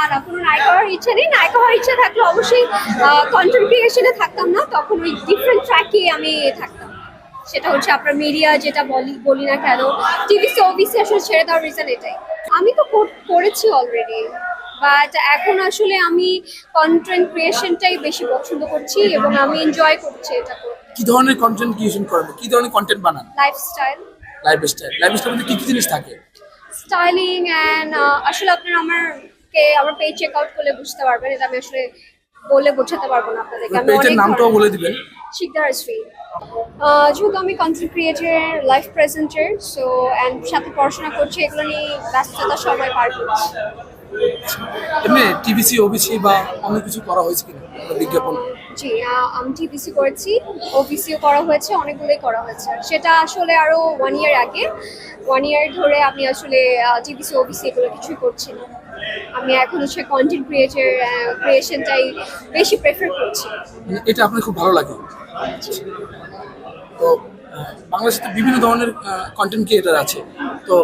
আর কোনো নায়িকা হওয়ার ইচ্ছা নেই। নায়িকা হওয়ার ইচ্ছা থাকলে অবশ্যই কন্টেন্ট ক্রিয়েশনে থাকতাম না, তখন ওই ডিফারেন্ট ট্র্যাকে আমি থাকতাম। সেটা হচ্ছে আপনার মিডিয়া যেটা বলি না কেন, টিভিসি ওবিসি আসলে ছেড়ে দেওয়ার রিজন এটাই। আমি তো করেছি অলরেডি, বাট এখন আসলে আমি কন্টেন্ট ক্রিয়েশনটাই বেশি পছন্দ করছি এবং আমি এনজয় করছি এটা করতে। কি ধরনের কন্টেন্ট ক্রিয়েশন করেন, কি ধরনের কন্টেন্ট বানান? লাইফস্টাইল মধ্যে কি কি জিনিস থাকে? স্টাইলিং অ্যান্ড আসলে আপনারা আমার পেজ চেক আউট করলে বুঝতে পারবেন। এটা আমি আসলে বলে বোঝাতে পারবো না আপনাদেরকে। আমি পেজের অনেক নামটাও বলে দিবেন। শিকদার শ্রী। যেহেতু আমি content creator, life presenter, so and সাথে পড়াশোনা করছি, এগুলো নিয়ে ব্যস্ততার সময় পার করছি। এমনি টিভিসি ওবিসি বা অন্য কিছু করা হয়েছে কিনা বিজ্ঞাপন? জি, আমি টিভিসি করেছি, ওবিসিও করা হয়েছে, অনেকগুলোই করা হয়েছে। সেটা আসলে আরো 1 ইয়ার আগে। 1 ইয়ার ধরে আমি আসলে টিভিসি ওবিসি এগুলো কিছুই করছি না। আমি এখন হচ্ছে কন্টেন্ট ক্রিয়েশনটাই বেশি প্রেফার করছি। এটা আপনার খুব ভালো লাগে? তো বাংলাদেশে তো বিভিন্ন ধরনের কন্টেন্ট ক্রিয়েটার আছে, তো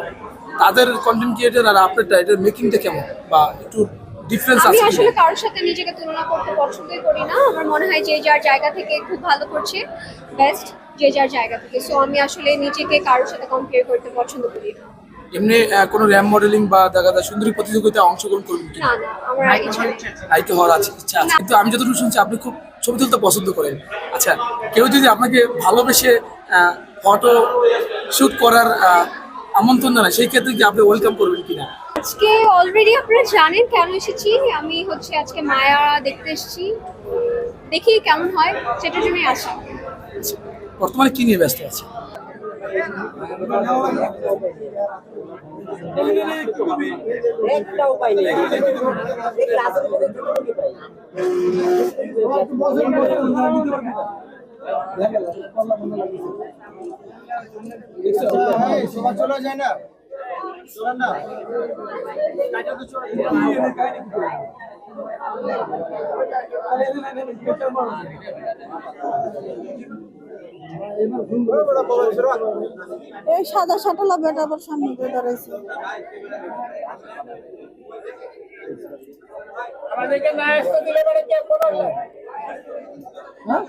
তাদের কন্টেন্ট ক্রিয়েটার আর আপনারটা এটার মেকিংটা কেমন, বা একটু ডিফারেন্স আমি আছে? আসলে কারোর সাথে নিজেকে তুলনা করতে পছন্দই করি না। আমার মনে হয় যে যার জায়গা থেকে খুব ভালো করছে, বেস্ট যে যার জায়গা থেকে। সো আমি আসলে নিজেকে কারোর সাথে কম্পেয়ার করতে পছন্দ করি না। এমনি কোনো র্যাম মডেলিং বা দেখা যায় সুন্দরী প্রতিযোগিতায় অংশগ্রহণ করবেন কি? না, আমার ইচ্ছা নেই। নায়িকা হওয়ার ইচ্ছা আছে, কিন্তু আমি যতটুকু শুনছি আপনি খুব ছবি তুলতে পছন্দ করেন। আচ্ছা, কেউ যদি আপনাকে ভালোবেসে ফটো শুট করার আমন্ত্রণ জানায়, সেই ক্ষেত্রে কি আপনি ওয়েলকাম করবেন কিনা? আজকে অলরেডি আপনারা জানেন কেন এসেছি। আমি হচ্ছে আজকে মায়া দেখতে এসেছি, দেখি কেমন হয় সেটার জন্যই আসা। বর্তমানে কি নিয়ে ব্যস্ত আছে? চলা যায় না। এই সাদা শাটালা বেটা আবার সামনে গিয়ে দাঁড়াইছে। আমাদেরকে নায়ক দিলে পরে কে কোনো হ্যাঁ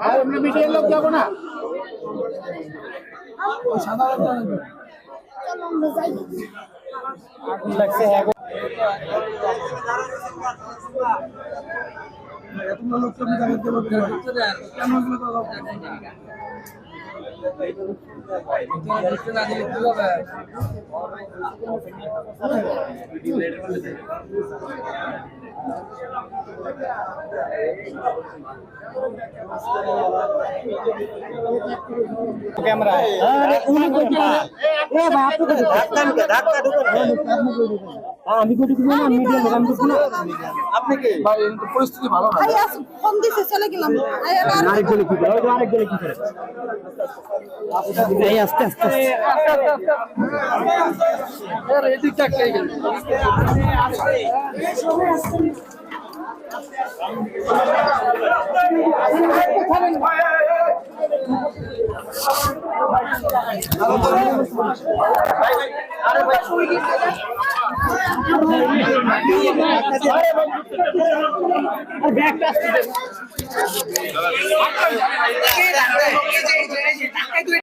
আর আমরা মিডিয়ার লোক যাব না। সাদা চলো আমরা যাই। আগুন লাগছে হ্যাঁ। এতগুলো লোক তো জানাতে পারবে না, কেন এগুলো করা ক্যামেরা আমি কোটি না মিডিয়া লোক আমি না। আপনি কি ভাই, পরিস্থিতি ভালো না। আই আস ফোন দিছে চলে গেলাম। আরেকজনে কি করে? ওই আরেকজনে কি করে? এই আস্তে আস্তে এর এদিকটা কে গেল? আরে ভাই ব্যাগটা আসছে।